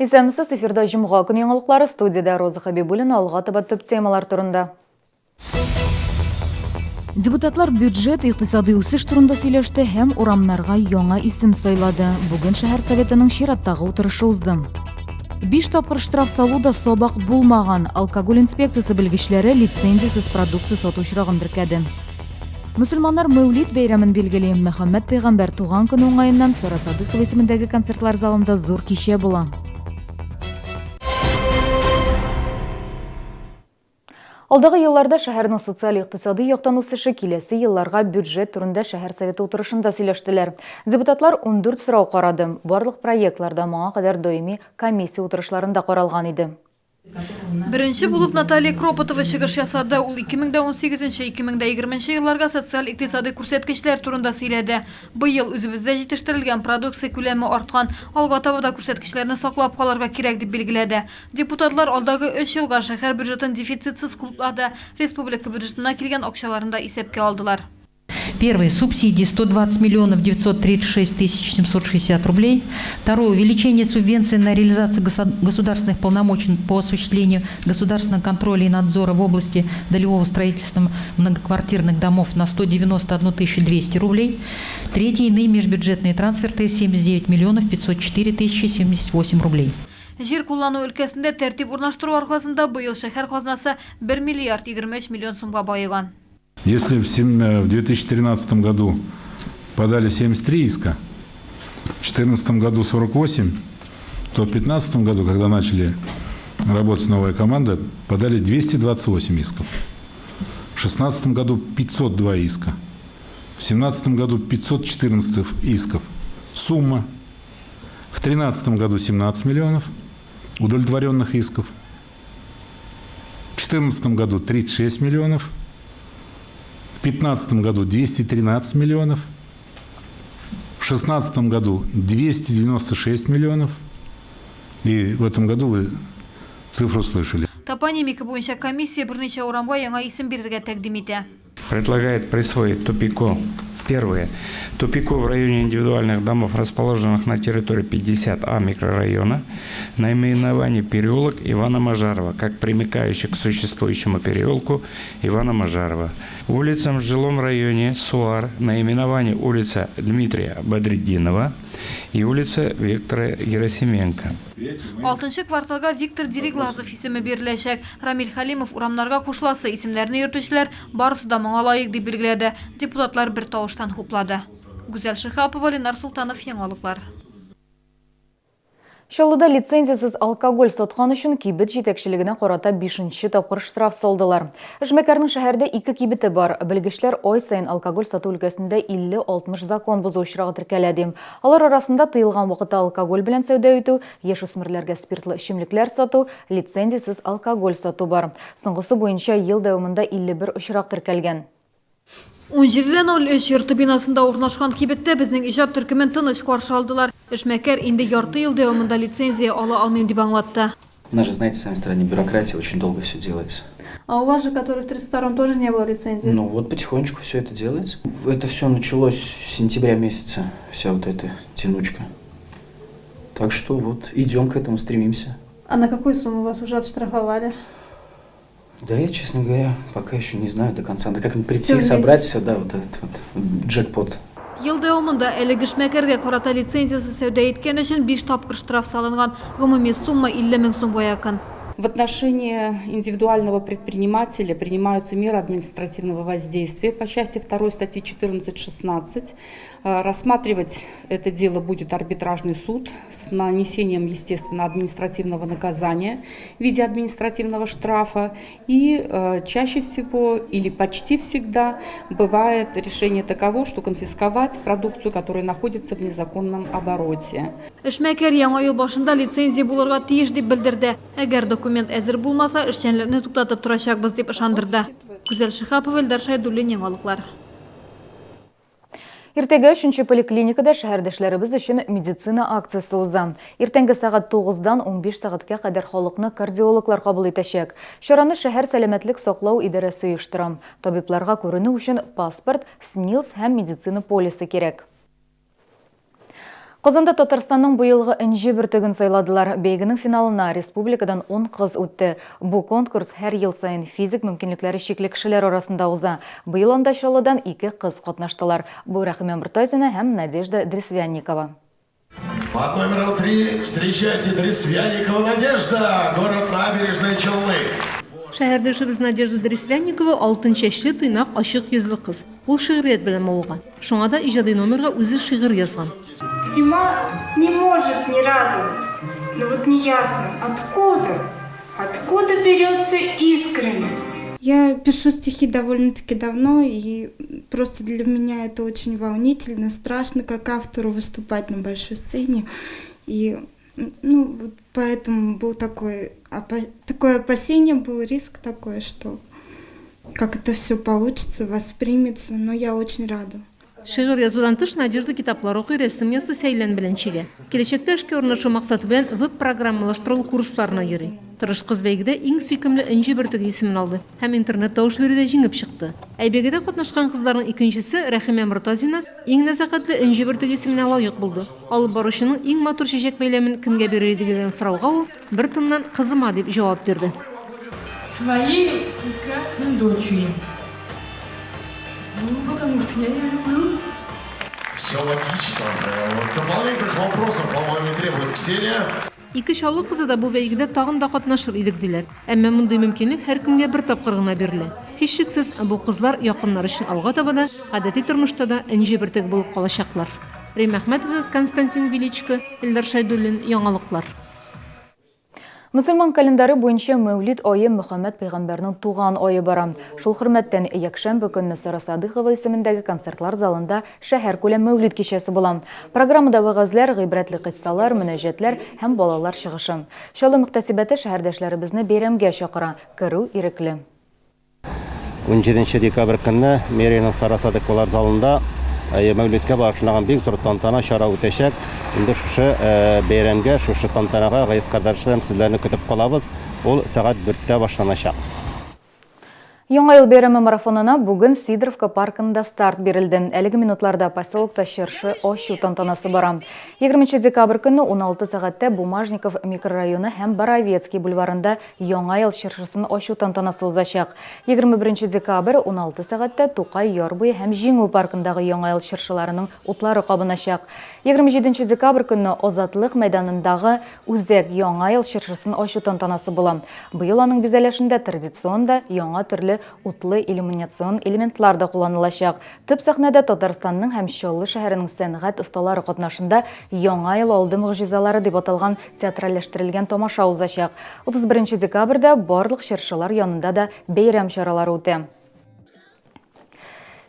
Исәмісіз эфирда жұмға күн еңіліклары студияда Роза Хабибулина алға табат төп темалар турында. Депутатлар бюджет иктисади үсеш турында сөйләште һәм урамнарга яңа исем сайлады. Бүген шәһәр советының чираттагы утырышы узды. 5 тапкыр штраф салуда собак булмаган. Алкоголь инспекциясы белгечләре лицензиясыз продукция сатучыларга теркәде. Мөселманнар Мәүлид бәйрәмен билгели. Мөхәммәд пәйгамбәр туган көн уңаеннан Сара Садыйкова исемендәге концертлар залында зур кичә була. Алдагы елларда шәһәрнең социаль-икътисади яктан үсеше киләсе елларга бюджет турында шәһәр советы утырышында сөйләштеләр. Депутатлар 14 сорау карады. Барлык проектларда моңа кадәр даими комиссия утырышларында каралган иде. Беренче булып Наталья Кропотова чыгыш ясады. Ул 2018-2020 елларга социаль-икътисади күрсәткечләр турында сөйләде. Быел үзебездә җитештерелгән продукция күләме арткан, алга таба да күрсәткечләрне саклап калырга кирәк дип билгеләде. Депутатлар алдагы 3 елга шәһәр бюджетын дефицитсыз куплады. Республика бюджетына килгән акчаларында исәпкә алдылар. Первый – субсидии 120 миллионов 936 тысяч 760 рублей. Второе – увеличение субвенций на реализацию государственных полномочий по осуществлению государственного контроля и надзора в области долевого строительства многоквартирных домов на 191 200 рублей. Третье – иные межбюджетные трансферты 79 миллионов 504 тысячи 78 рублей. Жер куллану өлкәсендә тәртип урнаштыру аркасында быел шәһәр казнасы 1 миллиард 23 миллион сумга байыган. Если в 2013 году подали 73 иска, в 2014 году 48, то в 2015 году, когда начали работать новая команда, подали 228 исков. В 2016 году 502 иска. В 2017 году 514 исков. Сумма. В 2013 году 17 миллионов удовлетворенных исков. В 2014 году 36 миллионов. В 2015 году 213 миллионов, в 2016 году 296 миллионов, и в этом году вы цифру слышали. Топонимика буенча комиссия берничә урамга яңа исем бирергә тәкъдим итә. Предлагает присвоить тупику. Первое. Тупику в районе индивидуальных домов, расположенных на территории 50А микрорайона, наименование переулок Ивана Мажарова, как примыкающий к существующему переулку Ивана Мажарова. Улицам в жилом районе Суар, наименование улица Дмитрия Бадриддинова и улица Виктора Герасименко. 6 кварталга Виктор Дереглазов исеме биреләчәк. Рамиль Халимов урамнарга кушыласы исемнәрне йөртүчеләр барысы да моңа лаек дип билгеләде. Депутатлар бер тавыштан хуплады. Гүзәл Шихапова, Ленар Султанов, яңалыклар. Чаллыда лицензиясыз алкоголь саткан өчен кибет җитәкчелегенә карата 5нче тапкыр штраф салдылар. Эшмәкәрнең шәһәрдә 2 кибете бар. Белгечләр ай сайын алкоголь сату өлкәсендә 50-60 закон бозучыларга теркәлә. Алар арасында тыелган вакытта алкоголь белән сәүдә итү, яшүсмерләргә спиртлы эчемлекләр сату, лицензиясыз алкоголь сату бар. Соңгысы буенча ел дәвамында 51 очрак теркәлгән. 17:03 йорты бинасында урнашкан кибеттә безнең иҗат төркемен тыныч каршы алдылар. Эшмәкәр инде ярты ел дәвамында лицензия ала алмыйм дип аңлатты. У нас же, знаете, в своей стране бюрократия, очень долго все делается. А у вас же, который в 32-м, тоже не было лицензии? Ну вот потихонечку все это делается. Это все началось с сентября месяца, вся вот эта тянучка. Так что вот идем к этому, стремимся. А на какую сумму вас уже отштрафовали? Да я, честно говоря, пока еще не знаю до конца. Надо как-нибудь прийти и собрать все, да, вот этот вот джекпот. Ел дәвамында әлеге эшмәкәргә карата лицензиясы сәүдә иткән өчен 5 тапкыр штраф салынган. Гомуми сумма 50 мең сумга якын. В отношении индивидуального предпринимателя принимаются меры административного воздействия по части 2 статьи 14.16. Рассматривать это дело будет арбитражный суд с нанесением, естественно, административного наказания в виде административного штрафа. И чаще всего или почти всегда бывает решение таково, что конфисковать продукцию, которая находится в незаконном обороте. Эшмәкәр яңа ел башында лицензия булырга тиеш дип белдерде. Әгәр документ әзер булмаса, эшчәнлекне туктатып торачакбыз дип ышандырды. Гүзәл Шихапова, Элдар Шайдуллин, яңалыклар. Иртәгә 3нче поликлиникада шәһәрдәшләребез өчен медицина акциясы уза. Иртәнге сагат 9-дан 15 сәгатькә кадәр халыкны кардиологлар кабул итәчәк. Чараны шәһәр сәламәтлек саклау идарәсе оештыра. Табибларга күренү өчен паспорт, СНИЛС һәм медицина полисы кирәк. Казанда Татарстанның быйылгы энҗе бөртеген сайладылар. Бәйгенең финалына республикадан 10 кыз үтте. Бу конкурс һәр ел сайын физик мөмкинлекләре чикле кешеләр арасында уза. Быел анда Чаллыдан 2 кыз катнаштылар. Бу Рәхимә Мортазина һәм Надежда Дресвянникова. Под номером 3 встречайте Дресвянникова Надежда, город Набережная Челны. Шәһәрдәшебез Надежда Дресвянникова алтын чәчле, тыйнак, ачык йөзле кыз. Ул шигърият белән мавыга. Шуңа да иҗади номерга үзе шигырь язган. Зима не может не радовать, но вот неясно, откуда берется искренность. Я пишу стихи довольно-таки давно, и просто для меня это очень волнительно, страшно, как автору выступать на большой сцене. И вот поэтому был такое опасение, был риск такой, что как это все получится, воспримется, но я очень рада. Шигырь язудан тыш Надежда китаплар укый, рәсем ясый, сәйлән белән чигә. Киләчәктә эшкә урнашу максаты белән веб-программалаштыру курсларына йөри. Тырыш кыз бәйгедә иң сөйкемле энҗе бөртеге исемен алды һәм интернет тавыш бирүдә җиңеп чыкты. Бәйгедә катнашкан кызларның икенчесе Рәхимә Мортазина иң нәзакәтле энҗе бөртеге исеменә лаек булды. Алып баручының иң матур чәчәк бәйләмен кемгә бирер дигән сорауга ул бер тыннан кызыма дип җавап бирде. Своей прекрасной дочери. Потому что я ее люблю. Все логично. Дополнительных вопросов, по-моему, не требует Ксения. Ике Чаллы кызы да бу бәйгедә тагын да катнашыр идек диләр. Әмма мондай мөмкинлек һәр кемгә бер тапкыр гына бирелә. Һичшиксез, бу кызлар якыннар өчен алга таба да, гадәти тормышта да энҗе бөртек булып калачаклар. Рим Әхмәтова, Константин Величко, Илдар Шайдуллин, Яңалыклар. Мөселман календаре буенча Мәүлид айы Мөхәммәд пәйгамбәрнең туган айы бара. Шул хөрмәттән якшәмбе көнне Сара Садыйхова исемендәге концертлар залында шәһәр күләм Мәүлид кичәсе була. Программада вәгазьләр, гыйбрәтле кыссалар, мөнәҗәтләр һәм балалар чыгышы. Чаллы мөхтәсибәте шәһәрдәшләребезне бәйрәмгә чакыра. Керү ирекле. 17 декабрь көнне Мәринең Сара Садыйховалар залында Мәүлидкә багышланган бик зур тантана чара үтәчәк. Инде шушы бәйрәмгә, шушы тантанага гайыз кардәшләрем сезләрне көтеп калабыз. Ул сәгать 1-тә башланачак. Яңа ел бәйрәме марафонына бүген Сидоровка паркында старт бирелде. Әлеге минутларда поселокта чыршы ачу тантанасы бара. 20 декабрь көнне 16 сәгатьтә Бумажников микрорайоны һәм Боровецкий бульварында яңа ел чыршысын ачу тантанасы узачак. 21 декабрь 16 сәгатьтә Тукай Ярбый һәм Җиңү паркындагы яңа ел чыршыларының утлары кабыначак. 27 декабрь көнне Азатлык мәйданындагы Үзәк яңа ел чыршысын ачу тантанасы була. Быел аның бизәлешендә традиционда яңа төрле утлы иллюминацион элементлар да кулланылачак. Төп сәхнәдә Татарстанның һәм Чаллы шәһәренең сәнгать осталары катнашында яңа ел алды мөгъҗизалары дип аталган театральләштерелгән тамаша узачак. 31 декабрьдә барлык чыршылар янында да бәйрәм чаралары үтә.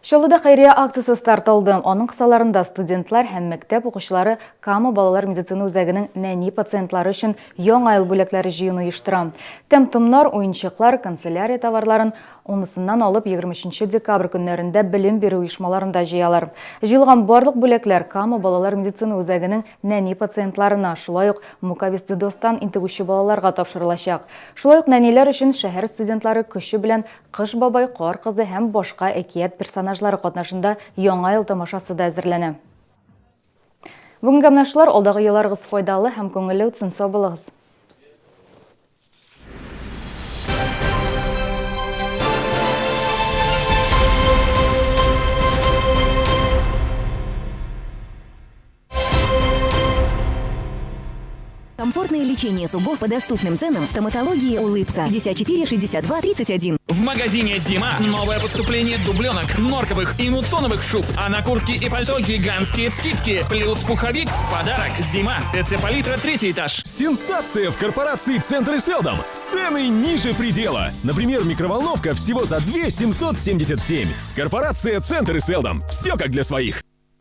Чаллыда хәйрия акциясы старт алды. Аның кысаларында студентлар һәм мәктәп укучылары Кама балалар медицина үзәгенең нәни пациентлары өчен яңа ел бүләкләре җыюын оештыра. Тәм-томнар, уенчыклар, канцелярия товарларын 10-сыннан алып 23 декабрь көннәрендә белем бирү оешмаларында җыялар. Җыелган барлык бүләкләр Кама балалар медицина үзәгенең нәни пациентларына, шулай ук Мукабес-Дидостан интегүче балаларга тапшырылачак. Шулай ук нәниләр өчен шәһәр студентлары көче белән Кыш бабай, Кар кызы һәм башка әкият персонажлары катнашында яңа ел тамашасы да әзерләнә. Бүгенге менә алдагы елларыгыз файдалы һәм күңелле үтсен, сау булыгыз. Комфортное лечение зубов по доступным ценам. Стоматология «Улыбка». 54 62 31. В магазине «Зима» новое поступление дубленок, норковых и мутоновых шуб. А на куртки и пальто гигантские скидки. Плюс пуховик в подарок. «Зима». ТЦ «Палитра», 3-й этаж. Сенсация в корпорации «Центр и Селдом». Цены ниже предела. Например, микроволновка всего за 2 777. Корпорация «Центр и Селдом». Все как для своих.